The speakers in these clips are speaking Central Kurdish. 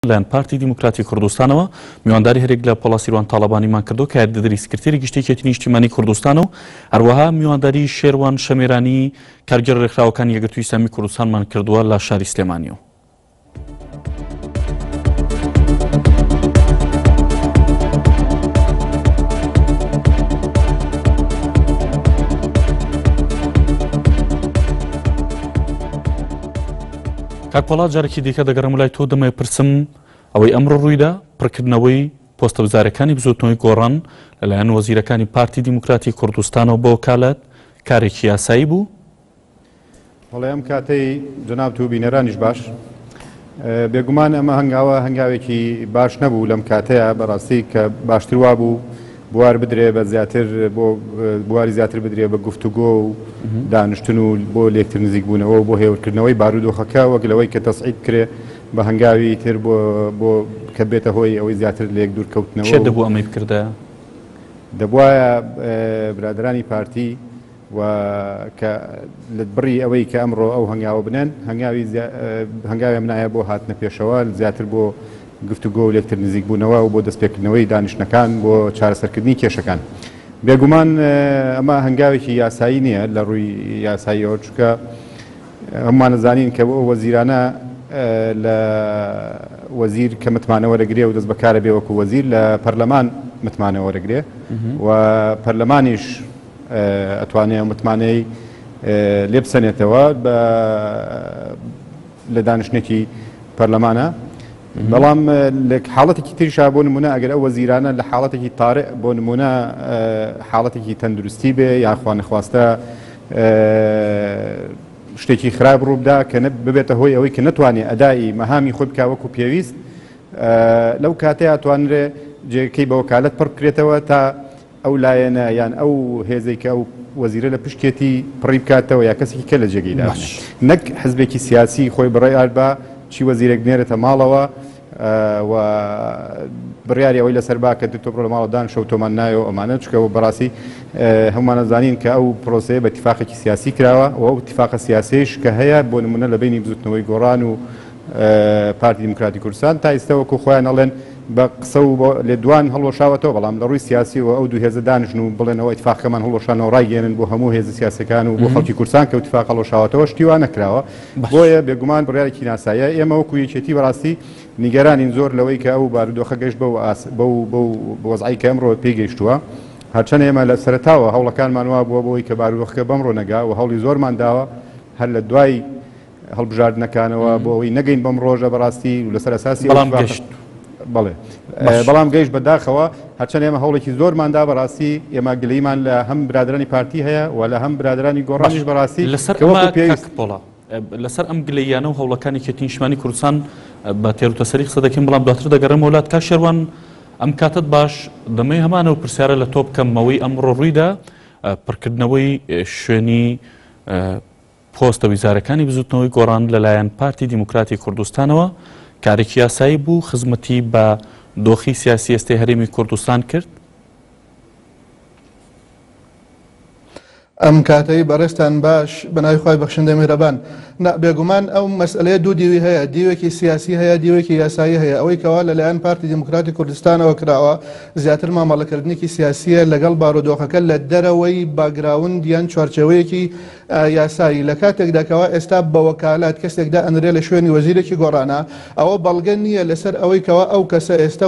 لەن پارتی دیموکراتی کوردستانەوە میوانداری هەرێک لە پۆڵاسیروان تاڵەبانیمان کردو کە یاردەدەری سکرتێری گشتێکی نیشتیمانی کوردستان و هەروەها میوانداری شێروان شەمێرانی کارگەر ڕێکخراوەکانی یەکگرتووی ئیسلامی کوردستانمان کردووە لە شاری سلێمانیەوە. کاکپۆڵات جارێکی دیکە دەگەڕم لای تۆ دەمێ پرسم ئەوەی ئەمڕۆ ڕوویدا پڕکردنەوەی پۆستە وزارەکانی بزوتنەوەی گۆڕان لەلایەن وەزیرەکانی پارتی دیموکراتی کوردستانەوە بۆ وەکالەت کارێکی یاسایی بوو؟ وەڵێ ئەم کاتەی جەناب تو بینەرانیش باش بێگومان ئەمە هەنگاوێکی باش نەبوو لەم کاتەیە بەڕاستی کە باشتر وا بوو بوار بدرێ بە زیاتر بۆ بواری زیاتر بدرێ بە گفتوگۆ و دانیشتن و بۆ لێکتر نزیک بوونەوە بۆ هێورکردنەوەی بارودۆخەکە وەک لەوەی کە تەسعید کرێ بە هەنگاوی تر بۆ کە بێتە هۆی ئەوەی زیاتر لێک دوورکەوتنەوە. چێ دەبوو ئەمەی بکردە؟ دەبوایە برادرانی پارتی و کە لە بڕی ئەوەی کە ئەمڕۆ ئەو هەنگاوە بنێن هەنگاوی منایە بۆ هاتنە پێشەوە زیاتر بۆ گفتوگۆ و لێکتر نزیک بوونەوە و بۆ دەستپێکردنەوەی دانیشتەکان بۆ چارەسەرکردنی کێشەکان. بێگومان ئەمە هەنگاوێکی یاسایی نییە لە ڕووی یاساییەوە چونکە هەمومان نەزانین کە بۆ وەزیرانە لە وەزیر کە متمانە وەرەگرێ و دەست بەکارە بێ وەکو وەزیر لە پەرلەمان متمانە وەرەگرێ و پەرلەمانیش ئەتوانێت متمانەی لێ بسەنێتەوە لە دانیشتێکی پەرلەمانە. بەڵام لە حاڵەتێکی تریشا بۆ نمونە ئەگەر ئەو وەزیرانە لە حاڵەتێکی تارێ بۆ نمونە حاڵەتێکی تەندروستی بێ یاخوا نەخواستە شتێکی خراپ ڕووبدا کە ببێتە هۆی ئەوەی کە نەتوانێت ئەدای مەهامی خۆی بکا وەکو پێویست لەو کاتەیە توانرێ جێگەکەی بە وەکالەت پڕ بکرێتەوە تا ئەو لایەنە یان ئەو هێزەی کە ئەو وەزیرە لە پشتێتی پڕی بکاتەوە یا کەسێکی کە لە جێگەیدا نەک حزبێکی سیاسی خۆی بڕێ بە چی وەزیرێک بنێرێتە ماڵەوە و بڕیاری ئەوەی لەسەر با کە تۆ بڕۆ لە ماڵە دانیشە و تۆمان نایەوە ئەمانە چکەوە بەڕاستی هەمومان نەزانین کە ئەو پرۆسەیە بە اتفاقێکی سیاسی کراوە و ئەو اتفاقە سیاسیش کە هەیە بۆ نمونە لە بینی بزوتنەوەی گۆڕان و پارتی دیموکراتی کوردستان تا ئێستا وەکو خۆیان ئەڵێن بە قسە و لێ دوان هەڵوەشاوەتەوە بەڵام لە ڕووی سیاسی و ئەو دوو هێزە دانیشن و بڵێنەوە اتفاقەمان هەڵوەشانەوە ڕایگەێنن بۆ هەموو هێزە سیاسەکان و بۆ خەڵکی کوردستان کە اتفاق هەڵوەشاوەتەوە شتیوان نەکراوە بۆیە بێگومان بڕیارێکی ناسایە ئێمە وەکو یەکێتی بەڕاستی نیگەرانین زۆر لەوەی کە ئەو بارودۆخە گەشت بە وەزعی کە ئەمڕۆ پێگەیشتووە هەرچەند ئێمە لە سەرەتاوە هەوڵەکانمان وا بووە بۆی کە بارودۆخەکە بەمڕۆ نەگا و هەوڵی زۆرمان داوە هەر لە دوای هەڵبژاردنەکانەوە بۆ ئەوەی نەگەین بەم ڕۆژە بەڕاستی و لەسەر ئەساسی بەڵام گەیشت بەداخەوە هەرچەند ئێمە هەوڵێکی زۆرماندا بەڕاستی ئێمە گلەیمان لە هەم برادرانی پارتی هەیە و لە هەم برادرانی گۆڕانیش بەڕاستی لەسەر ئەم گلەیانە و هەوڵەکانی کێتی نیشتیمانی کوردستان بە تێروتەسەری قسە دەکەین بەڵام دواتر دەگەڕێمە وڵات کا شێروان ئەم کاتت باش دەمەی هەمانەوە پرسیارە لە تۆ بکەمەوەی ئەمڕۆ ڕوویدا پڕکردنەوەی شوێنی پۆستە ویزارەکانی بزوتنەوەی گۆڕان لەلایەن پارتی دیموکراتی کوردستانەوە کارێکی یاسایی بوو خزمەتی بە دۆخی سیاسی ئێستای هەرێمی کوردستان کرد؟ ئەم کاتەی بەڕێستان باش بەناوی خۆی بەخشندە میهرەبان بێگومان ئەو مەسئلەیە دوو دیوی هەیە دیوێکی سیاسی هەیە دیوێکی یاسایی هەیە ئەوەی کەوا لەلایەن پارتی دیموکراتی کوردستانەوە کراوە زیاتر مامەڵەکردنێکی سیاسیە لەگەڵ بارودۆخەکە لە دەرەوەی باگراوندیان چوارچێوەیەکی یاسایی لە کاتێکداکەوە ئێستا بە وەکالات کەسێکدا ئەنرێ لە شوێنی وەزیرێکی گۆڕانە ئەوە بەڵگە نییە لەسەر ئەوەی کەوا ئەو کەسە ئێستا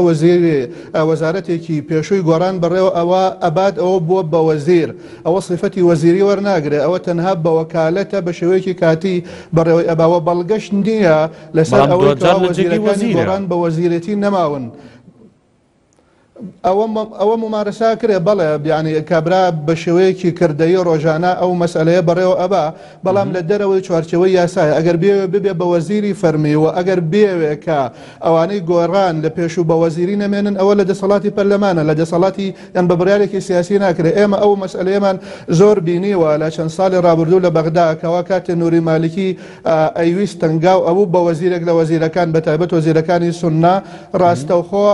وەزارەتێکی پێشووی گۆڕان بەڕێوە ئەوە ئەبات ئەوە بووە بە وەزیر ئەوە صفەتی وەزیری وەرناگرێت ئەوە تەنها بە وەکالەتە بە شێوەیەکی کاتی بەڕێوەی ئەباوە بەڵگەشت نییە لەسەر ئەوەی وەزیرەکانی گۆڕان بە وەزیرەتی نەماون. ئەوە ممارەسا کرێ بەڵێ بیانی کابرا بە شێوەیەکی کردەی ڕۆژانە ئەو مەسئلەیە بەڕێوە ئەبا بەڵام لە دەرەوەی چوارچەوەی یاسایە ئەگەر بێوێ ببێ بە وەزیری فەرمیوە ئەگەر بێوێ کە ئەوانەی گۆڕان لە پێشوو بە وەزیری نەمێنن ئەوە لە دەسەڵاتی پەرلەمانە لە دەسەڵاتی یان بە بڕیارێکی سیاسی ناکرێت ئێمە ئەو مەسئلەیەمان زۆر بینیوە لە چەند ساڵی ڕابردوو لە بەغدا کەوا کاتێ نووری مالکی ئەیویست تەنگاو ئەوە بە وەزیرێک لە وەزیرەکان بەتایبەت وەزیرەکانی سوننا ڕاستەوخۆ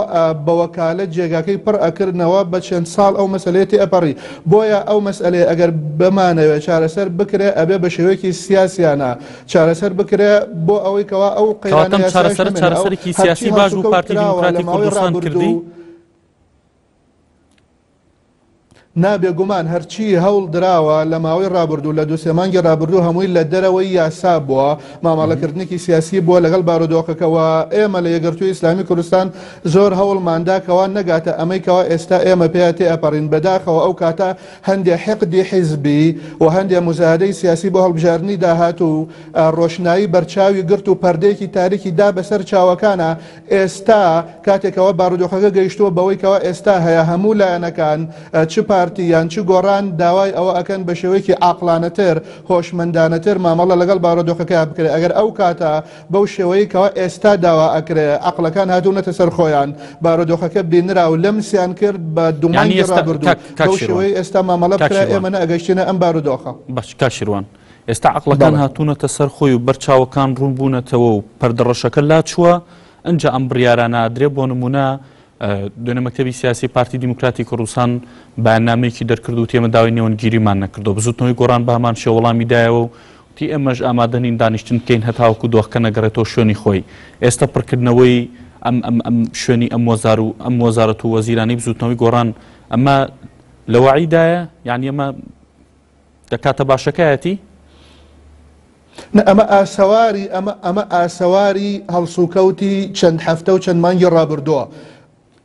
بە وەکالەت جێگە ڕێگاکەی پڕ ئەکردنەوە بە چەند ساڵ ئەو مەسلێتی ئەپەڕی بۆیە ئەو مەسئلێ ئەگەر بمانەوێت چارەسەر بکرێ ئەبێ بە شێوەیەکی سیاسیانە چارەسەر بکرێ بۆ ئەوەی کەوا ئەو چارەسەرێکی سیاسی باش و پارتی دیموکراتی کوردستان کردی نابێگومان هەرچی هەوڵ دراوە لە ماوەی ڕابردوو لە دوو سێمانگی ڕابردوو هەمووی لە دەرەوەی یاسا بووە مامەڵەکردنێکی سیاسی بووە لەگەڵ بارودۆخەکەەوە ئێمە لە یەکگرتووی ئیسلامی کوردستان زۆر هەوڵمانداکەوە نەگاتە ئەمەیکەوە ئێستا ئێمە پێیاتێ ئەپەڕین بەداخەوە ئەو کاتە هەندێک حقدی حیزبی و هەندێک مزادەی سیاسی بۆ هەڵبژارنی داهات و ڕۆشنایی بەرچاوی گرت و پەردەیەکی تاریکی دا بەسەر چاوەکانە ئێستا کاتێکەوە بارودۆخەکە گەیشتووە بەوەیکەوە ئێستا هەیە هەموو لایەنەکان چ یان چ گۆڕان داوای ئەوە ئەکەن بە شێوەیەکی عاقلانەتر هۆشمەندانەتر مامەڵە لەگەڵ بارودۆخەکە بکرێت ئەگەر ئەو کاتە بەو شێوەیەکەوە ئێستا داوا ئەکرێ عقلەکان هاتوونەتە سەر خۆیان بارودۆخەکە بینرا و لەمسیان کرد بە دومانی ڕابردوو بەو شێوەی ئێستا مامەڵە بکرێ ئێمە ئەگەشتێنە ئەم بارودۆخە باش کاشیروان ئێستا عقلەکان هاتوونەتە سەر خۆی و بەرچاوەکان ڕوون بوونەتەوە و پەردەڕەشەکە لا چووە ئەنجا ئەم بڕیارانە ئادرێ بۆ نمونە دوێنێ مەکتەبی سیاسی پارتی دیموکراتی کوردستان بەیاننامەیەکی دەرکرد و تێمە داوای نێوەنگیریمان نەکردەوە بزوتنەوەی گۆڕان بە هەمان شێوە وەڵامی دایەوە و تی ئێمەش ئامادەنین دانیشتن بکەین هەتاوەکو دۆخەکە نەگەڕێتەوە شوێنی خۆی ئێستا پڕکردنەوەی ئەم شوێنی ئەم وەزارەت و وەزیرانەی بزوتنەوەی گۆڕان ئەمە لە وەعیدایە یعنی ئەمە دەکاتە باشەکایەتی ئەمە ئاسەواری هەڵسوکەوتی چەند هەفتە و چەند مانگی ڕابردووە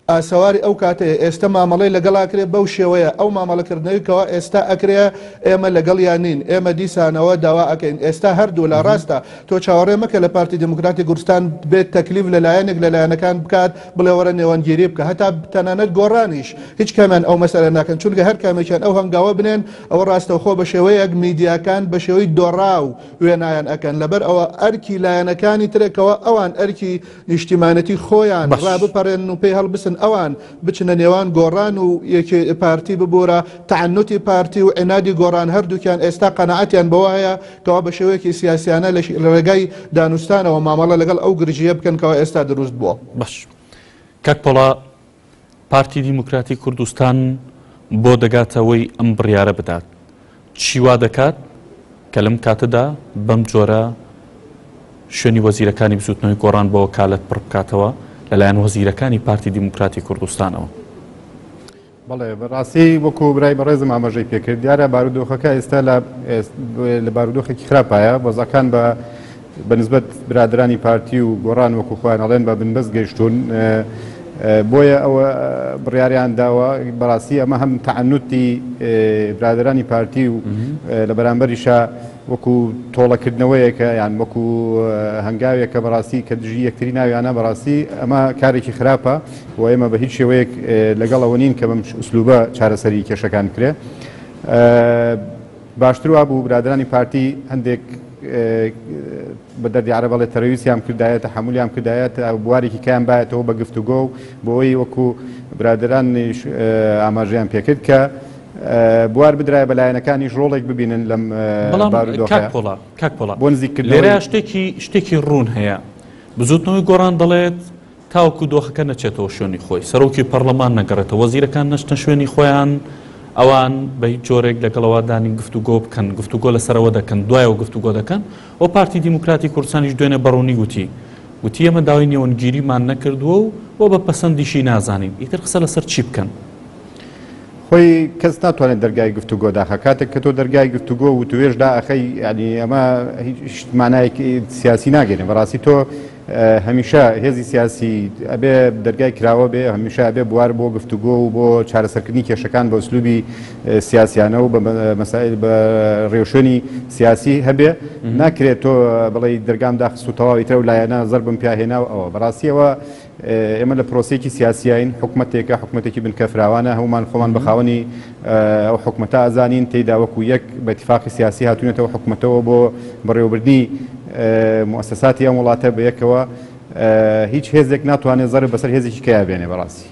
ئاسەواری ئەو کاتەیە ئێستا مامەڵەی لەگەڵاکرێ بەو شێوەیە ئەو مامەڵەکردنەوەیکەوە ئێستا ئەکرێ ئێمە لەگەڵ یانین ئێمە دیسانەوە داوا ئەکەین ئێستا هەردوو لە ڕاستە تۆ چاوەڕێ مەکە لە پارتی دموکراتی کوردستان بێت تەکلیف لەلایەنێک لەلایەنەکان بکات بڵێ وەرە نێوەنگیری بکە هەتا تەنانەت گۆڕانیش هیچ کامیان ئەو مەسەلە ناکەن چونکە هەر کامێکیان ئەو هەنگاوە بنێن ئەوە ڕاستەوخۆ بە شێوەیەک میدیاکان بە شێوەی دۆڕاو وێنایان ئەکەن لەبەر ئەوە ئەرکی لایەنەکانی ترێکەوە ئەوان ئەرکی نیشتیمانەتی خۆیان ڕابپەڕێن و پێی هەڵبسن ئەوان بچنە نێوان گۆڕان و یەکێ پارتی ببوورە تعنوتی پارتی و عنادی گۆڕان هەردووکیان ئێستا قەنەعەتیان بەوە هەیە کەوا بە شێوەیەکی سیاسیانە لە ڕێگای دانوستانەوە مامەڵە لەگەڵ ئەو گرژیە بکەن کەەوە ئێستا دروست بووە. باش کاک پۆڵا پارتی دیموکراتی کوردستان بۆ دەگاتەوەی ئەم بڕیارە بدات چیوا دەکات کە لەم کاتەدا بەم جۆرە شوێنی وەزیرەکانی بزوتنەوەی گۆڕان بۆ وەکالەت پڕ بکاتەوە لەلایەن وەزیرەکانی پارتی دیموکراتی کوردستانەوە. بەڵێ بەڕاستی وەکو برای بەڕێزم ئاماژەی پێکرد دیارە بارودۆخەکە ئێستا لە بارودۆخێکی خراپایە بۆزەکان بە نسبەت برادرانی پارتی و گۆڕان وەکو خۆیان ئەڵێن بە بنبەست گەیشتون بۆیە ئەوە بڕیاریان داوە بەڕاستی ئەمە هەم تعنوتی برادرانی پارتی و لە بەرامبەریشە وەکو تۆڵەکردنەوەیەکە یان وەکو هەنگاوێکە بەڕاستی کە دژی یەکتری ناویانە بەڕاستی ئەمە کارێکی خراپە و ئێمە بە هیچ شێوەیەک لەگەڵەوە نین کە بەم ئوسلوبە چارەسەری کێشەکان کرێ باشتروا بوو برادرانی پارتی هەندێک بە دەردی عەرە بەڵێ تەرەویستیان کردایە تەحمولیان کردایەت بوارێکی کایان بایەتەوە بە گفتوگۆ و بۆەوەی وەکو برادران ئاماژەیان پێکرد کە بوار بدرایە بەلایەنەکانی ڕۆڵێک ببینن لەم بۆ نزیکردنێرە شتێکی ڕوون هەیە بزوتنەوەی گۆڕان دەڵێت تاوەکو دۆخەکە نەچێتەوە شوێنی خۆی سەرۆکی پەرلەمان نەگەڕێتەوە وەزیرەکان نەچنە شوێنی خۆیان ئەوان بە هیچ جۆرێک لەگەڵەوە دانی گفتوگۆ بکەن گفتوگۆ لەسەرەوە دەکەن دوایەوە گفتوگۆ دەکەن ئەو پارتی دیموکراتی کوردستانیش دوێنێ بەڕوونی گوتی ئێمە داوای نێوەنگیریمان نەکردووە و بۆ بە پەسەندیشی نازانین ئیتر قسە لەسەر چی بکەن خۆی کەس ناتوانێت دەرگای گفتوگۆ داخە کاتێک کە تۆ دەرگای گفتوگۆ و توێژدا ئەخەی ینی ئەمە هیچ مانایەکی سیاسی ناگەێنێ بەڕاستی تۆ هەمیشە هێزی سیاسی ئەبێ دەرگای کراوە بێ هەمیشە ئەبێ بوار بۆ گفتوگۆ و بۆ چارەسەرکردنی کێشەکان بە ئوسلوبی سیاسیانە و بە مەسائل بە ڕێوشێنی سیاسی هەبێ ناکرێت تۆ بڵێ دەرگام داخست و تەواوی ترە و لایەنە زەربم پیاهێنا و ئەوە بەڕاستیەوە ئێمە لە پرۆسێکی سیاسیین حکومەتێکە حکومەتێکی بنکەفراوانە هەمومان خۆمان بەخاوەنی ئەو حکومەتە ئازانین تێیدا وەکو یەک بە اتفاقی سیاسی هاتوونێتەوە حکومەتەوە بۆ بەڕێوەبردنی مؤسساتی ئەم وڵاتە بە یەکەوە هیچ هێزێک ناتوانێت زەرب بەسەر هێزێکی کیا بێنێ بەڕاستی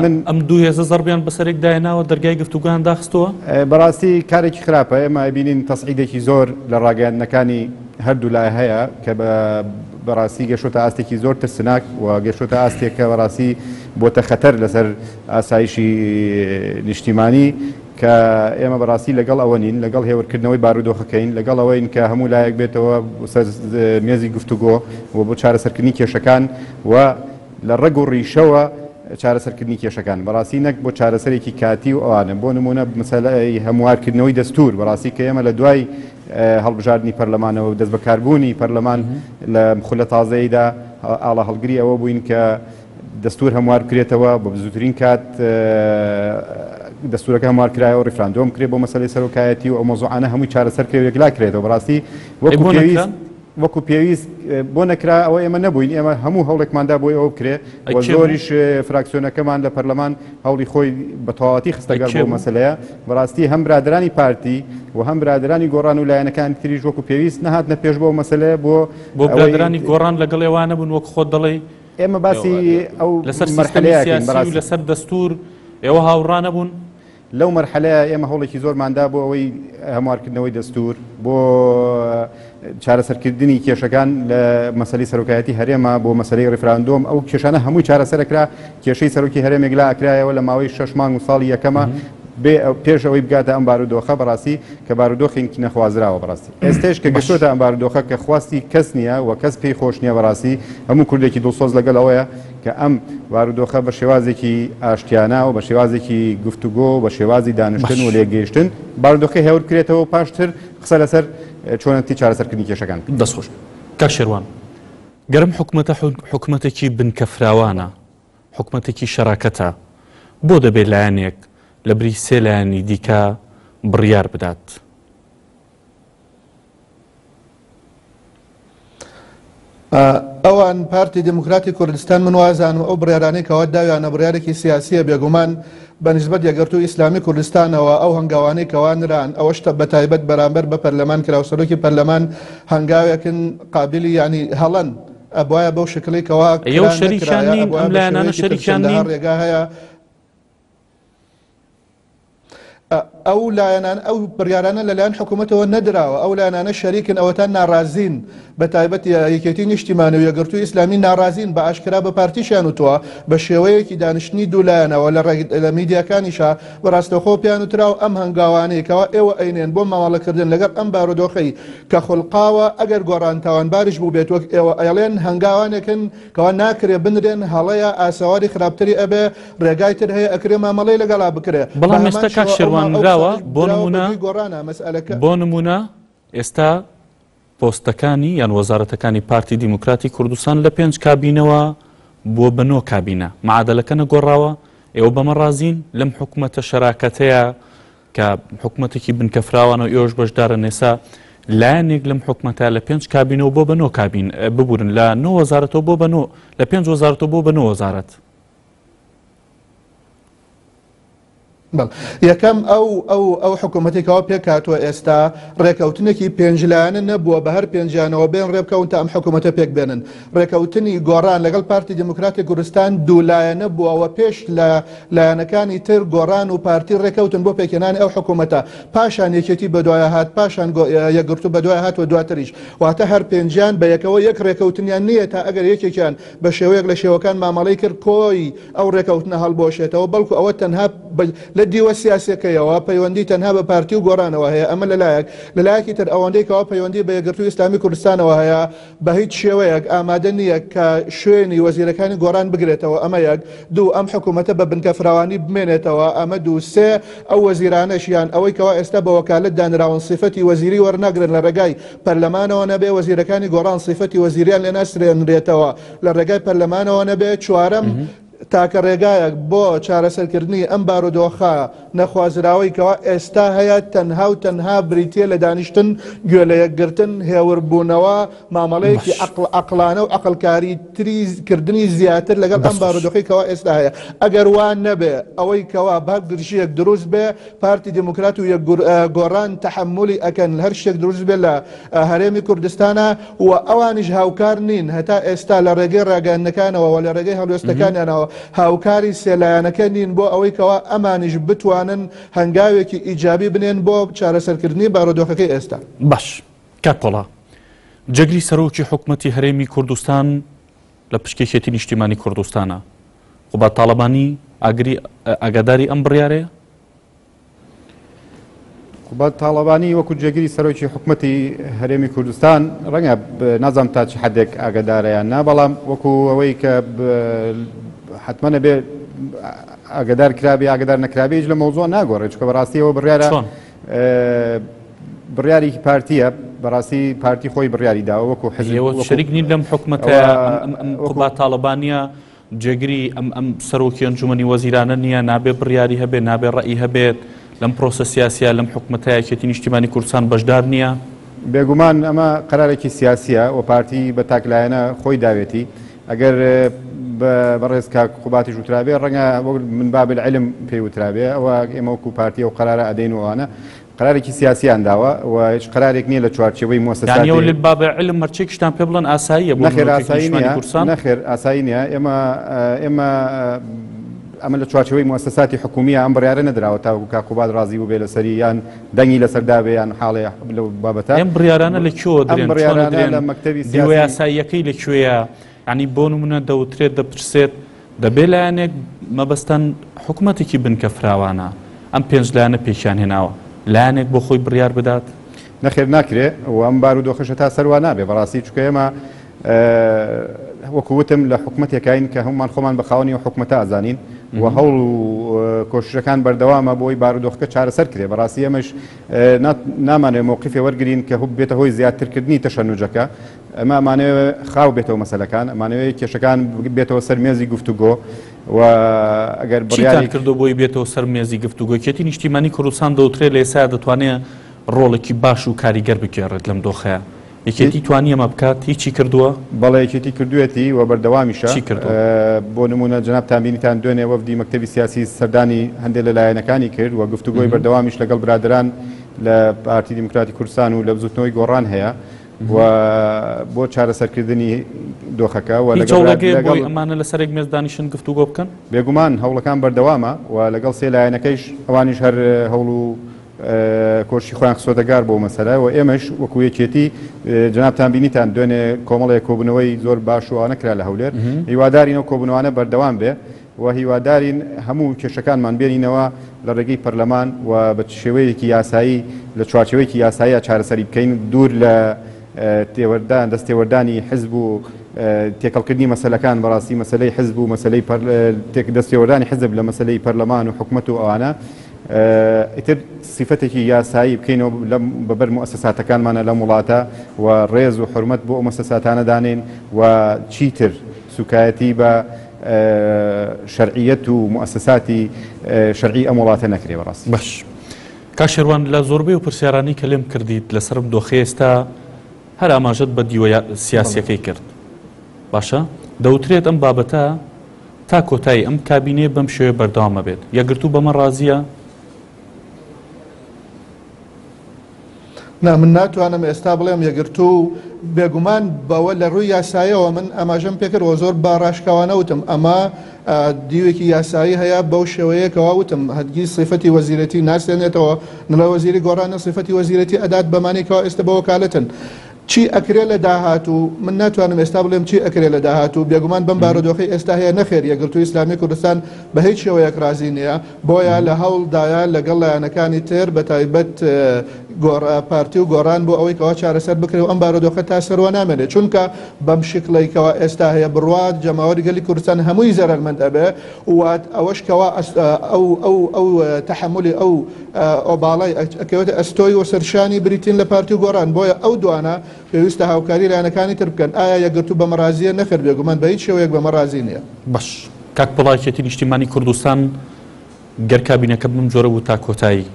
من ئەم دوو هێزە زەربیان بەسەرێک داێناوە دەرگای گفتوگویان داخستەوە بەڕاستی کارێکی خراپە ئێمە بینین تەسعیدێکی زۆر لە ڕاگەیاندنەکانی هەردوو لای هەیە کە بە بەڕاستی گەشتە ئاستێکی زۆر ترسناک و گەشتە ئاستێکە بەڕاستی بۆتە خەتەر لەسەر ئاسایشی نیشتیمانی کە ئێمە بەڕاستی لەگەڵ ئەوە نین لەگەڵ هێورکردنەوەی بارودۆخەکەین لەگەڵ ئەوەین کە هەموو لایەک بێتەوە مێزی گفتوگۆ و بۆ چارەسەرکردنی کێشەکان و لە ڕێگ و ڕیشەوە چارەسەرکردنی کێشەکان بەڕاستی نەک بۆ چارەسەرێکی کاتی و ئەوانە بۆ نمونە مەسەلەی هەموارکردنەوەی دەستور بەڕاستی کە ئێمە لە دوای هەڵبژاردننی پەرلەمانەوە و دەست بەکاربوونی پەرلەمان لە خولە تازەیدا ئاڵە هەڵگری ئەوە بووین کە دەستور هەموار بکرێتەوە بە بزووترین کات دەستورەکە هەموارکرایەوە ڕیفراندۆم کرێت بۆ مەسەلەی سەرۆکایەتی و ئەو مۆزوعانە هەمووی چارەسەر کرێ و یەکلا کرێتەوە بەڕاستی وەکو پێویست بۆ نەکرا ئەوە ئێمە نەبووین ئێمە هەموو هەوڵێکماندا بۆی ئەوە بکرێ و زۆریش فراکسیۆنەکەمان لە پەرلەمان هەوڵی خۆی بە تەواوەتی خستەگەر بۆ مەسەلەیە بەڕاستی هەم برادرانی پارتی و هەم برادرانی گۆڕان و لایەنەکان تریش وەکو پێویست نەهاتنە پێش بۆ مەسەلەیە بۆ برادرانی گۆڕان لەگەڵ ئێوانە بوون وەک خۆت دەڵێ ئێمە باسی ئەو لەسەر مەرحەلەیەکی بەڕاستی لەسەر دەستور ئێوە هاوڕانە بوون لەو مەرحەلەیە ئێمە هەوڵێکی زۆرماندا بۆ ئەوەی هەموارکردنەوەی دەستور بۆ چارەسەرکردنی کێشەکان لە مەسەلەی سەرۆکایەتی هەرێمە بۆ مەسەلەی ڕیفراندۆم ئەو کێشانە هەمووی چارەسەرەکرا کێشەی سەرۆکی هەرێمێک لا ئەکرایەوە لە ماوەی 6 مانگ و ساڵی یەکەمە پێش ئەوەی بگاتە ئەم بارودۆخە بەڕاستی کە بارودۆخێکی نەخوازراوە بەڕاستی ئێستش کە گەشتۆتە ئەم بارودۆخە کە خواستی کەس نییە و کەس پێی خۆش نییە بەڕاستی هەموو کوردێکی دڵسۆز لەگەڵ ئەوەیە کە ئەم بارودۆخە بە شێوازێکی ئاشتیانە و بە شێوازێکی گفتوگۆ بە شێوازی دانیشتن و لێگەیشتن بارودۆخی هێور کرێتەوە و پاشتر قسە لەسەر چۆنەتی چارەسەرکردنی کێشەکان دەستخۆش کاک شێروان گەرم حکومەتە حکومەتێکی بنکەفراوانە حکومەتێکی شەراکەتە بۆ دەبێت لایەنێک لە بری سێ لایەنی دیکە بڕیار بدات ئەوان پارتی دموکراتی کوردستان من وازان و ئەو بڕیارانەی کەوا داویانە بڕیارێکی سیاسیە بێگومان بە نسبەت یەکگرتووی ئیسلامی کوردستانەوە ئەو هەنگاوانەی کەوانران ئەوەشتە بەتایبەت بەرامبەر بە پەرلەمان کرا و سەرۆکی پەرلەمان هەنگاوێکن قابلی ینی هەڵەن ئەبواە بەو شکلی کەوا ئەو شەریکیان نین ئەم لایەنانە شەریکیان نین ڕێگا هەیە ئەو لایەنان ئەو بڕیارانە لەلایەن حکوومەتەوە نەدراوە ئەو لایەنانە شەریکن ئەوەتان ناڕازین بە تایبەت یەکێتی نیشتیمانی و یەکگرتووی ئیسلامی ناڕازین بە ئاشکرا بە پارتیشیان وتووە بە شێوەیەکی دانیشتنی دوولایەنەوە لە میدیاکانیشا بەڕاستەخۆ پیان وتراو ئەم هەنگاوانەیەکەوە ئێوە ئەینێن بۆ مامەڵەکردن لەگەڵ ئەم بارودۆخەی کە خوڵقاوە ئەگەر گۆڕان تاوانباریش بوو بێت وەک ئێوە ئەڵێن هەنگاوانێکن کەوا ناکرێ بنرێن هەڵەیە ئاساواری خراپتری ئەبێ ڕێگای تر هەیە ئەکرێ مامەڵەی لەگەڵا بکرێ بەڵام ئێستا کاک شێروان بۆ نمونە ئێستا پۆستەکانی یان وەزارەتەکانی پارتی دیموکراتی کوردستان لە 5 کابینەوە بۆ بنۆ کابینە معادلەکە نەگۆڕاوە ئێوە بەمە ڕازین لەم حکومەتە شەراکەتەیە کە حکومەتێکی بنکەفراوانە و ئێوەش بەشدارە نێسا لایەنێک لەم حکومەتە لە 5 کابینەوە بۆ بنۆ کابین ببورن لە 9 وەزارەتەوە بۆ بنۆ لە 5 وەزارەتەوە بۆ بنۆ وەزارەت یەکەم ئەو حکوومەتێکەوە پێکاتوە ئێستا ڕێکەوتنێکی پێنجلایەنە نەبووە بە هەر پێنجانەوە بێن ڕێبکەون تا ئەم حکوومەتە پێک بێنن ڕێکەوتنی گۆڕان لەگەڵ پارتی دموکراتی کوردستان دوولایەنە بووەوە پێش لە لایەنەکانی تر گۆڕان و پارتی ڕێکەوتن بۆ پێکێنانی ئەو حکوومەتە پاشان یەکێتی بەدوایە هات پاشان یەکگرتوو بەدوای هات و دواتریش واتە هەر پێنجیان بە یەکەوە یەک ڕێکەوتنیان نییە تا ئەگەر یەکێکیان بە شێوەیەک لە شێوەکان مامەڵەی کرد کۆی ئەو ڕێکەوتنە هەڵبۆشێتەوە بەڵکو ئەوە تەنها لە دیوە سیاسەکەیەوە پەیوەندی تەنها بە پارتی و گۆڕانەوە هەیە ئەمە لەلایەکی تر ئەوەندەیەکەوە پەیوەندی بە یەکگرتووی ئیسلامی کوردستانەوە هەیە بە هیچ شێوەیەک ئامادە نییە کە شوێنی وەزیرەکانی گۆڕان بگرێتەوە ئەمە یەک دوو ئەم حکوومەتە بە بنکەفراوانی بمێنێتەوە ئەمە دوو سێ ئەو وەزیرانەشیان ئەوەی کەوا ئێستا بە وەکالەت دانراون سیفەتی وەزیری وەرناگرن لە ڕێگای پەرلەمانەوە نەبێ وەزیرەکانی گۆڕان سیفەتی وەزیریان لێ ناسرێنرێتەوە لە ڕێگای پەرلەمانەوە نەبێ چوارەم تاکە ڕێگایەک بۆ چارەسەرکردنی ئەم بارودۆخە نەخوازراوەی کەوا ئێستا هەیە تەنها و تەنها بریتە لە دانیشتن گوێ لە یەکگرتن هێوربوونەوە مامەڵەیەکی عقلانە و عقلکاری تریکردنی زیاتر لەگەڵ ئەم بارودۆخی کەوا ئێستا هەیە ئەگەر وان نەبێ ئەوەی کەوا باگرژیەک دروست بێ پارتی دموکرات و گۆڕان تەحملی ئەکەن هەر شتێک دروست بێ لە هەرێمی کوردستانە و ئەوانیش هاوکار نین هەتا ئێستا لە ڕێگەی ڕاگەاندنەکانەوە و لە ڕێگەی هەڵوێستەکانیانەوە هاوکاری سێلایەنەکە نین بۆ ئەوەی کەوا ئەمانیش بتوانن هەنگاوێکی ئیجابی بنێن بۆ چارەسەرکردنی بارودۆخەکەی ئێستا باش کاکۆڵا جەگری سەرۆکی حکوومەتی هەرێمی کوردستان لە پشکێکێتی نیشتیمانی کوردستانە خۆبات تاڵەبانی ئاگاداری ئەم بڕیارەیە؟ خۆبات تاڵەبانی وەکو جێگیری سەرۆکی حکوومەتی هەرێمی کوردستان ڕەنگە نازانم تا چ حدێک ئاگادارەیان نا، بەڵام وەکو ئەوەی کە حتممە نەبێ ئاگدار کرابی ئاگدار نەکرابیش لە مەوزوع ناگۆڕێت، چکە بەڕاستیەوە بڕیارە بڕیاری پارتیە، بەڕاستی پارتی خۆی بڕیاری داوە وەکو حزب شەریک نین لەم حکوومەتە خۆبات تاڵەبانیە جێگری ئەم سەرۆکی ئەنجومەنی وەزیرانە نییە، نابێ بڕیاری هەبێت، نابێ ڕەئی هەبێت لەم پرۆسە سیاسیە لەم حکوومەتە یەکێتی نیشتیمانی کوردستان بەشدار نییە؟ بێگومان ئەمە قەرارێکی سیاسیە و پارتی بە تاکلایەنە خۆی داوێتی. ئەگەر بەڕێز کاک خوباتی ژووترابێ ڕەنگە من باب العلم پێی وترابێ، ئەوە ئێمە وەکو پارتی و قەرارە ئەدەین وانە قەرارێکی سیاسیان داوە و هیچ قەرارێک نییە لە چوارچێوەی مؤسساتی لە باب العلم مەرچێکیشتان پێ بڵێن ئاساییە بۆ نەخێر ئاسایی نییە. ئێمە ئەمە لە چوارچەوەی مؤسساتی حکومیە ئەم بڕیارە نەدراوە تا کاک خوبات ڕازی بوو بێ لەسەری یان دەنگی لەسەردابێ یان حاڵێ لەو بابەتە. ئەم بڕیارانە لەکوێوە ئەم بڕیارانە لە مەکتەبی سیاسی یاساییەکەی لەکوێیە؟ ینی بۆ نمونە دەوترێت دەپرسێت دەبێ لایەنێک مەبەستەن حکوومەتێکی بنکە فراوانە ئەم پێنج لایەنە پێکیان هێناوە لایەنێک بۆ خۆی بڕیار بدات؟ نەخێر ناکرێ و ئەم بارودۆخەشە تا سەروا نابێ. بەڕاستی چکە ئێمە وەکووتم لە حکوومەتێکین کە هەمومان خۆمان بە خاوەنی و حکوومەتە ئازانین و هەوڵ و کۆششەکان بەردەوامە بۆی بارودۆخەکە چارەسەر کرێ. بەڕاستی ئەمەش نامانێت مووقیفێ وەرگین کە هەب بێتە هۆی زیاترکردنی تەشەنوجەکە. ئەمە ئەمانەوێت خاو بێتەوە مەسەلەکان، ئەمانەوەی کێشەکان بێتەوە سەر مێزی گفتوگۆ و ئەگەر بڕیاری کردو بۆی بێتەوە سەر مێزی گفتوگۆ. یەکێتی نیشتیمانی کوردستان دەوترێت لە ئێستا دەتوانێت ڕۆڵێکی باش و کاریگەر بگێڕێت لەم دۆخەیە. یەکێتی توانی ئەمە بکات؟ هیچی کردووە؟ بەڵێ یەکێتی کردوێتی و بەردەوامیشە. بۆ نمونە جناب تامبینیتان دوێنێ وەفدی مەکتەبی سیاسی سەردانی هەندێک لە لایەنەکانی کرد و گفتوگۆی بەردەوامیش لەگەڵ برادران لە پارتی دیموکراتی کوردستان و لە بزوتنەوەی گۆڕان هەیە و بۆ چارەسەرکردنی دۆخەکە و لەگەڵ ئەمانە لەسەرێک مێزدانیشن گفتوگۆ بکەن. بێگومان هەوڵەکان بەردەوامە و لەگەڵ سێ لایەنەکەیش ئەوانیش هەر هەوڵ و کۆشی خۆیان خسۆدەگار بۆ مەسەلە و ئێمەش وەکو یەکێتی جنابتان بینیتان دوێنێ کۆمەڵێک کۆبنەوەی زۆر باش و نەکرا لە هەولێر. هیوادارینەوە کۆبنەوانە بەردەوام بێ و هیوادارین هەموو کێشەکانمان بێنینەوە لە ڕێگەی پەرلەمان و بە شێوەیەکی یاسایی لە چوارچێوەیەکی یاساییە چارەسەری بکەین دوور لە دەستێوەردانی حزب و تێکەڵکردنی مەسەلەکان. بەڕاستی مەسلەی حزب و مەسلەی دەستێوەردانی حزب لە مەسلەی پەرلەمان و حکوومەت و ئەوانە ئیتر سیفەتێکی یاسایی بکەینەوە بەبەر مؤسساتەکانمانە لە وڵاتە و ڕێز و حرمەت بۆ مؤسساتانە دانێن و چیتر سوکایەتی بە شەرعیەت و مؤسساتی شەرعی ئەم وڵاتە نەکرێ. بەڕاستی باش کاشێروان لە زۆربەی و پرسیارانی کە لێم کردیت لەسرم دۆخی ئێستا هەر ئاماژەت بە دیوە سیاسیەکەی کرد. باشە دەوترێت ئەم بابەتە تا کۆتایی ئەم کابینێ بەم شێوێ بەردەوامە بێت. یەکگرتوو بەمە ڕازیە؟ من ناتوانم ئێستا بڵێم یەکگرتوو بێگومان بەوە لە ڕووی یاساییەوە من ئاماژەم پێکردەوە زۆر باڕاشکاوانە وتم ئەمە دیوێکی یاسایی هەیە بەو شێوەیەکەوە وتم هەرگیز صفەتی وەزیرەتی ناسێنێتەوە نڵە وەزیری گۆڕانە صفەتی وەزیرەتی ئەدات بەمانێکەوە ئێستا بە وەکالەتن. چی ئەکرێ لە داهاتوو من ناتوانم ئێستا بڵێم چی ئەکرێ لە داهاتوو. بێگومان بەم بارودۆخی ئێستا هەیە نەخێر یەکگرتووی ئیسلامی کوردستان بە هیچ شێوەیەک رازی نییە بۆیە لە هەوڵدایە لەگەڵ لایەنەکانی تر بە تایبەت پارتی و گۆڕان بۆ ئەوەی کەوا چارەسەر بکرێ و ئەم بارودۆخە تا سەرۆ نامێنێت چونکە بەم شکڵێکەوە ئێستا هەیە بڕوات جەماوەری گەلی کوردستان هەمووی زەرمەند ئەبێ وات ئەوەش کەوا ئەو تەحملی ئەو ئۆباڵای ئەکەوێتە ئەستۆی و سەرشانی بریتین لە پارتی و گۆڕان بۆیە ئەو دوانە پێویستە هاوکاری لایەنەکانی تر بکەن. ئایا یەکگرتوو بەمە رازیە؟ نەخێر بێگومان بە هیچ شێوەیەک بەمە رازی نییە. باش کاک پڵایەتی نیشتیمانی کوردستان گەر کابینەکە بم جۆرە بوو تا کۆتایی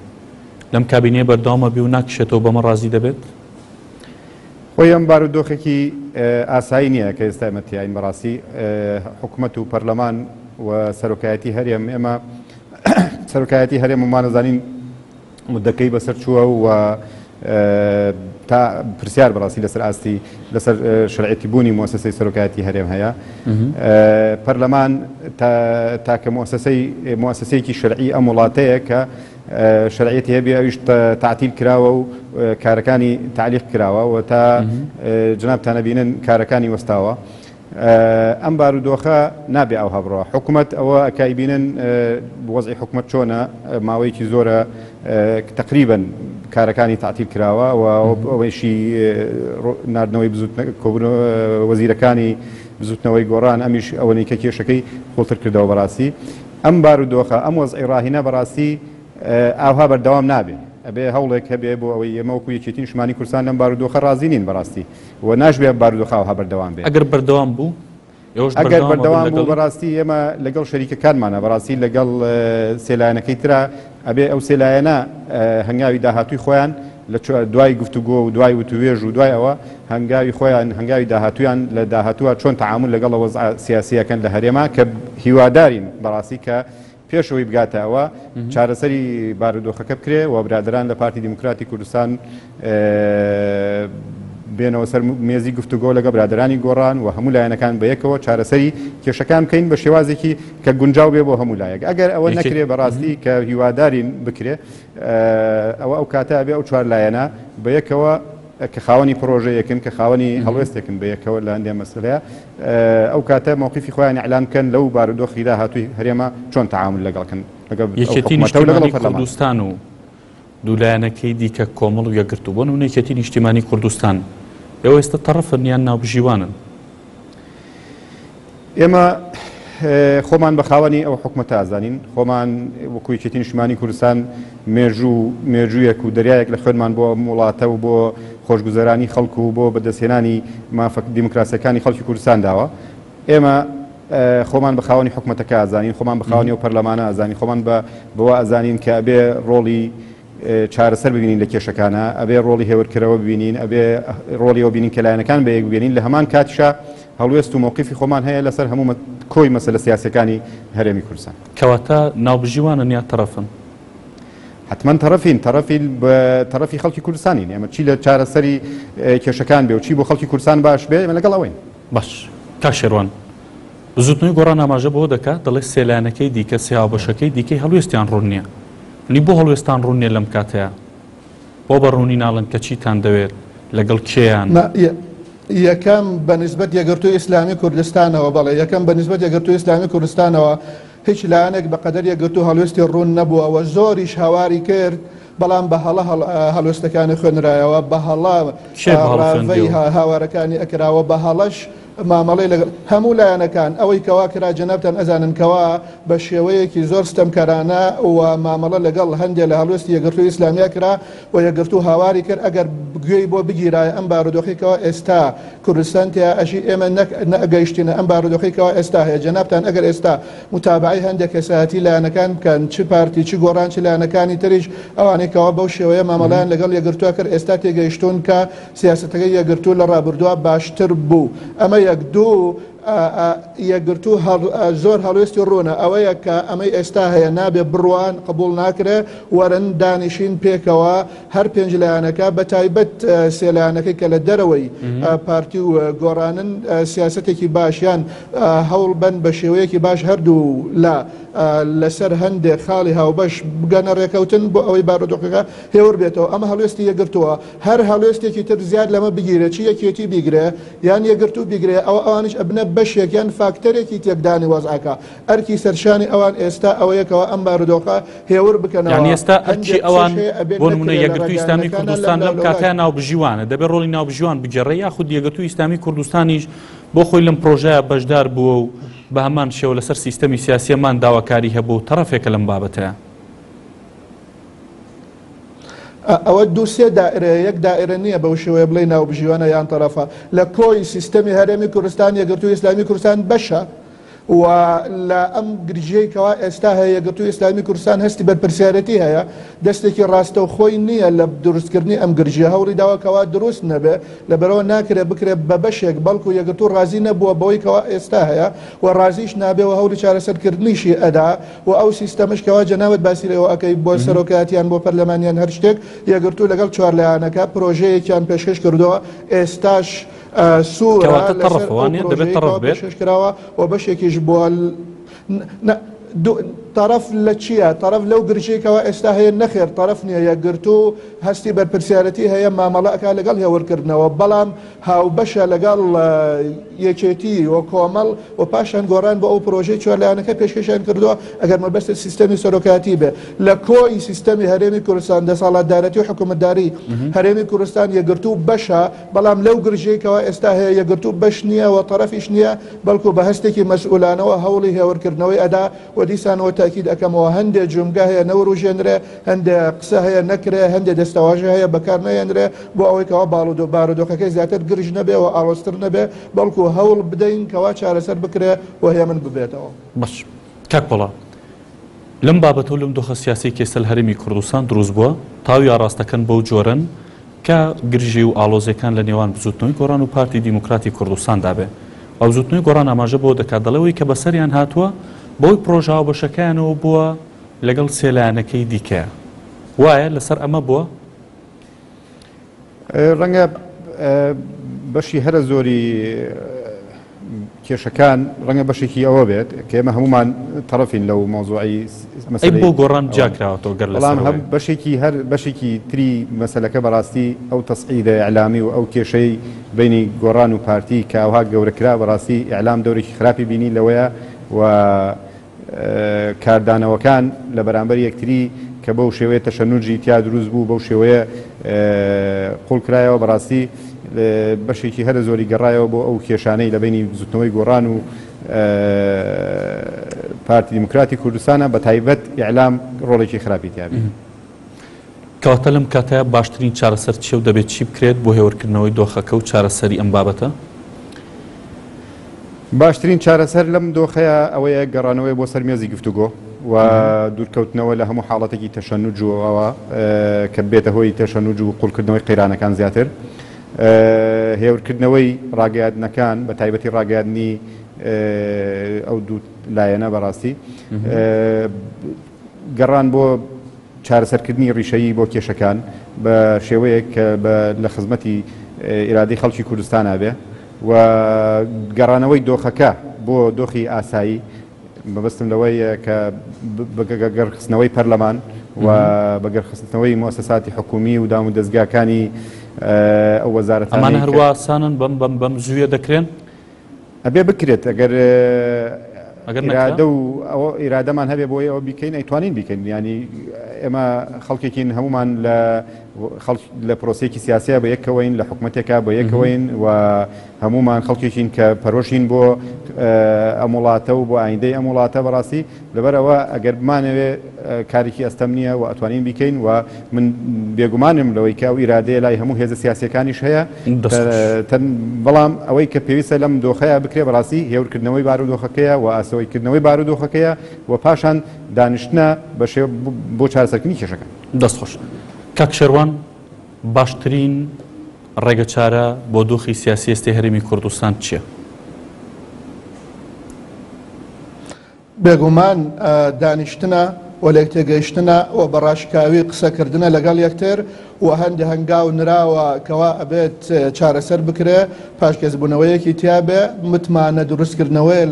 لەم کابینێ بەردەوامە بی و ناکشێتەوە بەمە رازی دەبێت؟ خۆی ئەم بارودۆخێکی ئاسایی نییە کە ئێستا ئێمەتیاین. بەڕاستی حکوومەت و پەرلەمان و سەرۆکایەتی هەرێم ئێمە سەرۆکایەتی هەرێم ومانەزانین مدەکەی بەسەر چووە و تا پرسیار بەڕاستی لەسەر ئاستی لەسەر شەرعەتی بوونی مؤسسەی سەرۆکایەتی هەرێم هەیە. پەرلەمان تاکە مؤسسەیەکی شەرعی ئەم وڵاتەیە کە شرعیەتی هەبێ ئەویش تعتیل کراوە و کارەکانی تعلیق کراوە و تا جنابتان بینن کارەکانی وەستاوە ئەم بارودۆخە نابێ ئەو هەبڕەوە حکوومەت ئەوە ئەکایبینن وەزعی حکوومەت چۆنە ماوەیەکی زۆرە تقریبا کارەکانی تعتیل کراوە و ئەوەیشی نردنەوەی وەزیرەکانی بزوتنەوەی گۆڕان ئەمیش ئەوەی کە کێشەکەی خۆڵتر کردەوە بەڕاستی ئەم بارودۆخە ئەم وەزعی ڕاهینە بەڕاستی ئاها بەردەوام نابێت ئەبێ هەوڵێک هەبێ بۆ ئەوەی ئێمە وەکو یەکێتی نیشتمانی کوردستان لەم بارودۆخە ڕازی نین بەڕاستی و ناشبێ بارودۆخە ئەوها بەردەوام بێت ئەگەر بەردەوام بوو ئەگەر بەردەوام بوو بەڕاستی ئێمە لەگەڵ شەریکەکانمانە بەڕاستی لەگەڵ سێلایەنەکەی ترا ئەبێ ئەو سێلایەنە هەنگاوی داهاتووی خۆیان لە دوای گفتوگۆ و دوای وتوێژ و دوای ئەوە هەنگاوی خۆیان هەنگاوی داهاتویان لە داهاتووە چۆن تەعامل لەگەڵ وەزع سیاسیەکەن لە هەرێما کە هیوادارین بەڕاستی کە پێشەوەی بگاتەوە چارەسەری بارودۆخەکە بکرێ و برادران لە پارتی دیموکراتی کوردستان بێنەوە سەر مێزی گفتوگۆ لەگە برادرانی گۆڕان و هەموو لایەنەکان بە یەکەوە چارەسەری کێشەکان بکەین بە شێوازێکی کە گونجاو بێ بۆ هەموو لایەک ئەگەر ئەوە نەکرێ بەڕاستی کە هیوادارین بکرێ ئەوە ئەو کاتە بێ ئەو چوار لایەنە بە یەکەوە کە خاوەنی پرۆژەیەکن کە خاوەنی هەڵوێستێکن بە یەکەوە لە هەندێک مەسلەیە ئەو کاتە مووقیفی خۆیان ئەعلان بکەن لەو بارودۆخی داهاتووی هەرێمە چۆن تەعامل لەگەڵکن یەکێتی نیشتیمانی کوردستان و دوولایەنەکەی دیکە کۆمەڵ و یەکگرتووبوون و یەکێتی نیشتیمانی کوردستان ئێوە ئێستا تەڕەفن یان ناوبژیوانن ئێمە خۆمان بە خاوەنی ئەو حکومەتە ئازانین خۆمان وەکو یەکێتی نیشتیمانی کوردستان مێژوویەک و دەریایەک لە خوێنمان بۆ وڵاتە و بۆ خۆشگوزەرانی خەڵکو و بۆ بەدەستهێنانی مافەک دیموکراسیەکانی خەڵکی کوردستان داوە ئێمە خۆمان بە خاوەنی حکومەتەکە ئازانین خۆمان بە خاوەنی و پەرلەمانە ئازانین خۆمان بەوە ئازانین کە ئەبێ ڕۆڵی چارەسەر ببینین لە کێشەکانە ئەبێ ڕۆڵی هێورکەرەوە ببینین ئەبێ ڕۆڵیەوە بینین کە لایەنەکان بە یەک ببینین لە هەمان کاتیشا هەڵوێست و مووقیفی خۆمان هەیە لەسەر هەموو کۆی مەسەلە سیاسەکانی هەرێمی کوردستان کەواتە ناوبژیوانن یا تەڕەفن حتمما تەڕەفی خەڵکی کوردستانین ئێمە چی لە چارەسەری کێشەکان بێ و چی بۆ خەڵکی کوردستان باش بێ ئێمە لەگەڵ ئەوەین باش کاک شێروان زوتنەوەی گۆڕان ئاماژە بۆ دەکات دەڵێ سێلایەنەکەی دیکە سێهاوبەشەکەی دیکەی هەڵوێستیان ڕوون نییە نی بۆ هەڵوێستان ڕوون نییە لەم کاتەیە بۆ بەڕوونی ناڵن کە چیتان دەوێت لەگەڵ کێیان یەکەم بەنسبەت یەکگرتووی ئیسلامی کوردستانەوە بەڵێ یەکەم بەنسبەت یەکگرتووی ئیسلامی کوردستانەوە هیچ لایەنێک بەقەدەر یەکگرتوو هەڵوێستی ڕوون نەبووەوە زۆریش هاواری کرد بەڵام بە هەڵە هەڵوێستەکانی خوێنرایەوە بە هەڵا هاوارەکانی ئەکراوە بە هەڵەش مامەڵی لەگەڵ هەموو لایەنەکان ئەوەی کەوا کرا جەنابتان ئەزانن کەوا بە شێوەیەکی زۆر ستەمکارانە و مامەڵە لەگەڵ هەندێک لە هەڵوێستی یەکگرتووی ئیسلامیا کرا و یەکگرتوو هاواری کرد ئەگەر گوێی بۆ بگیرایە ئەم بارودۆخیکەوە ئێستا کوردستان تیا ئەشی ئێمە نەگەیشتینە ئەم بارودۆخیکەوە ئێستا هەیە جەنابتان ئەگەر ئێستا متابعی هەندێک کەسایەتی لایەنەکان بکەن چ پارتی چ گۆڕان چ لایەنەکانی تریش ئەوانەیەکەوە بەو شێوەیە مامەڵیان لەگەڵ یەکگرتووە کرد ئێستا تێگەیشتون کە سیاسەتەکەی یەکگرتوو لە ڕابردووە باشتر بوو ئەمە یەکگرتوو زۆر هەڵوێستی ڕوونە ئەوەیە کە ئەمەی ئێستا هەیە نابێ بڕوان قبول ناکرێ وەرن دانیشین پێکەوە هەر پێنج لایەنەکە بە تایبەت سێلایەنەکەی کە لە دەرەوەی پارتی و گۆڕانن سیاسەتێکی باشیان هەوڵ بن بە شێوەیەکی باش هەردوو لەسەر هەندێک خاڵی هاوبەش بگەنە ڕێکەوتن بۆ ئەوەی بارودۆخەکە هێور بێتەوە ئەمە هەڵوێستی یەکگرتووە هەر هەڵوێستێکی تر زیاد لەمە بگیرێت چی یەکێتی بیگرێ یان یەکگرتوو بیگرێ ئەوانش ئەبنە بەشێک یان فاکتەرێکی تێکدانی وەزعەکە ئەرکی سەرشانی ئەوان ئێستا ئەوەیەکەوە ئەم بارودۆخە هێور بکەنەوە یان ئێستا ئەرکی ئەوان بۆ نمونە یەکگرتووی ئیسلامی کوردستان لەم کاتەیە ناوبژیوانە دەبێت ڕۆڵی ناوبژیوان بگەڕێ یاخود یەکگرتووی ئیسلامی کوردستانیش بۆ خۆی لەم پرۆژەیە بەشدار بووە و بە هەمان شێوە لەسەر سیستەمی سیاسیەمان داواکاری هەبوو تەڕەفێکە لەم بابەتەیە ئەوە دووسێ دائرە یەک دائرە نییە بەو شێوەیە بڵێ ناوبژیوانە یان تەڕەفە لە کۆی سیستەمی هەرێمی کوردستان یەکگرتووی ئیسلامی کوردستان بەشە و لە ئەم گرژەیەکەوە ئێستا هەیە یەکگرتووی ئیسلامی کوردستان هەستی بەرپرسیارەتی هەیە دەستێکی ڕاستە و خۆی نییە لە دروستکردنی ئەم گرژە هەوڵی داواکەوە دروست نەبێ لەبەرەوە ناکرێت بکرێت بە بەشێک بەڵکو یەکگرتوو ڕازی نەبووە بەوەی کەوا ئێستا هەیە و ڕازیش نابێەوە هەوڵی چارەسەرکردنیشی ئەدا و ئەو سیستەمشکەوە جەناوت باسیرەوە ئەەکەی بۆ سەرۆکاتیان بۆ پەرلەمانیان هەر شتێک یەکگرتوو لەگەڵ چوار لایەنەکە پرۆژەیەکیان پێشکەش کردەوە ئێستاش سوورە تەڕەفەوانە دەبێت تەڕەف بێت کراوە و بەشێکیش بۆ طرف لە چییە طرف لەو گرژێکەوە ئێستا هەیە نەخێر طرف نییە یەکگرتو هەستی بەرپرسیارەتی هەیە مامەڵەکە لەگەڵ هێوەرکردنەوە بەڵام هاوبەشە لەگەڵ یەکێتی و کۆمەڵ و پاشان گۆڕان بۆ ئەو پرۆژەی چوارلایەنەکە پێشکەشیان کردووە ئەگەر مەبەستە سیستەمی سەرۆکاتی بێ لە کۆی سیستەمی هەرێمی کوردستان دەسەڵاتدارەتی و حکوومەتداری هەرێمی کوردستان یەکگرتو بەشە بەڵام لەو گرژێکەوە ئێستا هەیە یەکگرتو بەش نییە و طرفیش نییە بەڵکو بە هەستێکی مەسئولانەوە هەوڵی هێوەرکردنەوەی ئەدا و دیسانەوە تاکید ئەەکەمەوە هەندێک جمگا هەیە نەوروژێنرێ هەندێک قسە هەیە نەکرێ هەندێک دەستەواژە هەیە بەکار نەهێنرێ بۆ ئەوەیەوە بارودۆخەکەی زیاتر گرژ نەبێ و ئاڵۆستر نەبێ بەڵکو هەوڵ بدەین کەوا چارەسەر بکرێ و هەیە من ببێتەوە باش کاک بەڵا لەم بابەتە و لەم دۆخە سیاسی کێسە لە هەرێمی کوردستان دروست بووە تاوی ئاراستەکەن بەو جۆرن کە گرژی و ئاڵۆزەکان لە نێوان بزوتنەوەی گۆڕان و پارتی دیموکراتی کوردستاندا بێ ئەو بزوتنەوەی گۆڕان ئاماژە بۆ دەکات دەڵەوەی کە بەسەریان هاتووە بۆی پرۆژاو بەشەکانەوە بووە لەگەڵ سێلایەنەکەی دیکەیە وایە لەسەر ئەمە بووە ڕەنگە بەشی هەرە زۆری کێشەکان ڕەنگە بەشێکی ئەوە بێت کە ئێمە هەمومان تەرەفین لەو مۆزوعی مەسەلەی بۆ گۆڕان جاکراوەتەوە گەر بەڵام هەم بەشێکی هەر بەشێکی تری مەسەلەکە بەڕاستی ئەو تەسعیدە ئیعلامی و ئەو کێشەی بینی گۆڕان و پارتی کە ئەوها گەورەکرا بەڕاستی ئیعلام دەورێکی خراپی بینی لەوەیە و کاردانەوەکان لە بەرامبەر یەکتری کە بەو شێوەیە تەشەنوجی تیا دروست بوو بەو شێوەیە قوڵکرایەوە بەڕاستی بەشێکی هەرە زۆری گەڕایەوە بۆ ئەو کێشانەی لە بینی زوتنەوەی گۆڕان و پارتی دیموکراتی کوردستانە بە تایبەت ئیعلام ڕۆڵێکی خراپی تیابێت کەواتە لەم کاتەیە باشترین چارەسەر چێ و دەبێت چی بکرێت بۆ هێوەرکردنەوەی دۆخەکە و چارەسەری ئەم بابەتە باشترین چارەسەر لەم دۆخەیە ئەوەیە گەڕانەوەی بۆ سەرمێزی گفتوگۆ و دوورکەوتنەوە لە هەموو حاڵەتێکی تەشەنوج و ئەوە کە بێتە هۆی تەشەنوج و قوڵکردنەوەی قەیرانەکان زیاتر هێورکردنەوەی ڕاگەیاندنەکان بە تایبەتی ڕاگەیاندنی ئەو دوو لایەنە بەڕاستی گەڕان بۆ چارەسەرکردنی ڕیشەیی بۆ کێشەکان بە شێوەیەک کە لە خزمەتی ئیرادەی خەڵکی کوردستانە بێ و گەڕانەوەی دۆخەکە بۆ دۆخی ئاسایی بەبستم لەوەی کە بەگەرخستنەوەی پەرلەمان و بەگەرخستنەوەی مؤسساتی حکومی و دام و دەستگاکانی ئەو وەزارەتانەی ئەمانە هەروە سانن بەم زوویە دەکرێن ئەبێ بکرێت ئەگەر ئیرادە و ئەوە ئیرادەمان هەبێ بۆی ئەوە بیکەین ئەیتوانین بیکەین ینی ئێمە خەڵکێکین هەمومان لە پرۆسێکی سیاسیە بە یەکەوەین لە حکوومەتێکا بە یەکەوەین و هەمومان خەڵکێکین کە پەرۆشین بۆ ئەم وڵاتە و بۆ ئایندەی ئەم وڵاتە بەڕاستی لەبەرەوە ئەگەر بمانەوێ کارێکی ئەستەم نییە و ئەتوانین بیکەین و من بێگومانم لەوەی کە ئەو ئیرادەیە لای هەموو هێزە سیاسیەکانیش هەیە بەڵام ئەوەی کە پێویستە لەم دۆخەیە بکرێ بەڕاستی هێورکردنەوەی بارودۆخەکەیە و ئاسەوەیکردنەوەی بارودۆخەکەیە و پاشان دانیشتنە بە شێوە بۆ چارەسەرکردنی کێشەکان دەستخۆش کاک شێروان باشترین ڕێگە چارە بۆ دۆخی سیاسی ئێستا هەرێمی کوردستان چییە؟ بێگومان دانیشتنە و لێک تێگەیشتنە و بەڕاشکاوی قسەکردنە لەگەڵ یەکتر و هەندێک هەنگاو نراوە کەوا ئەبێت چارەسەر بکرێ پاشکەسبوونەوەیەکی تیابێ متمانە دروستکردنەوەی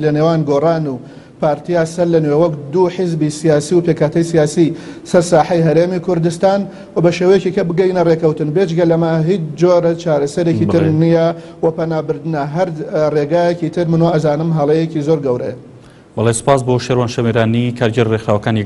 لە نێوان گۆڕان و پارتیا سەر لە نوێ وەک دوو حیزبی سیاسی و پێکاتەی سیاسی سەر ساحەی هەرێمی کوردستان و بە شێوەیەکی کە بگەینە ڕێکەوتن بێجگە لەمە هیچ جۆرە چارەسەرێکی تر نییە و پەنابردنە هەر ڕێگایەکی تر من و ئەزانم هەڵەیەکی زۆر گەورەیە. وەڵێ سپاس بۆ شێروان شەمیرانی کارگەر ڕێکخراوەکانی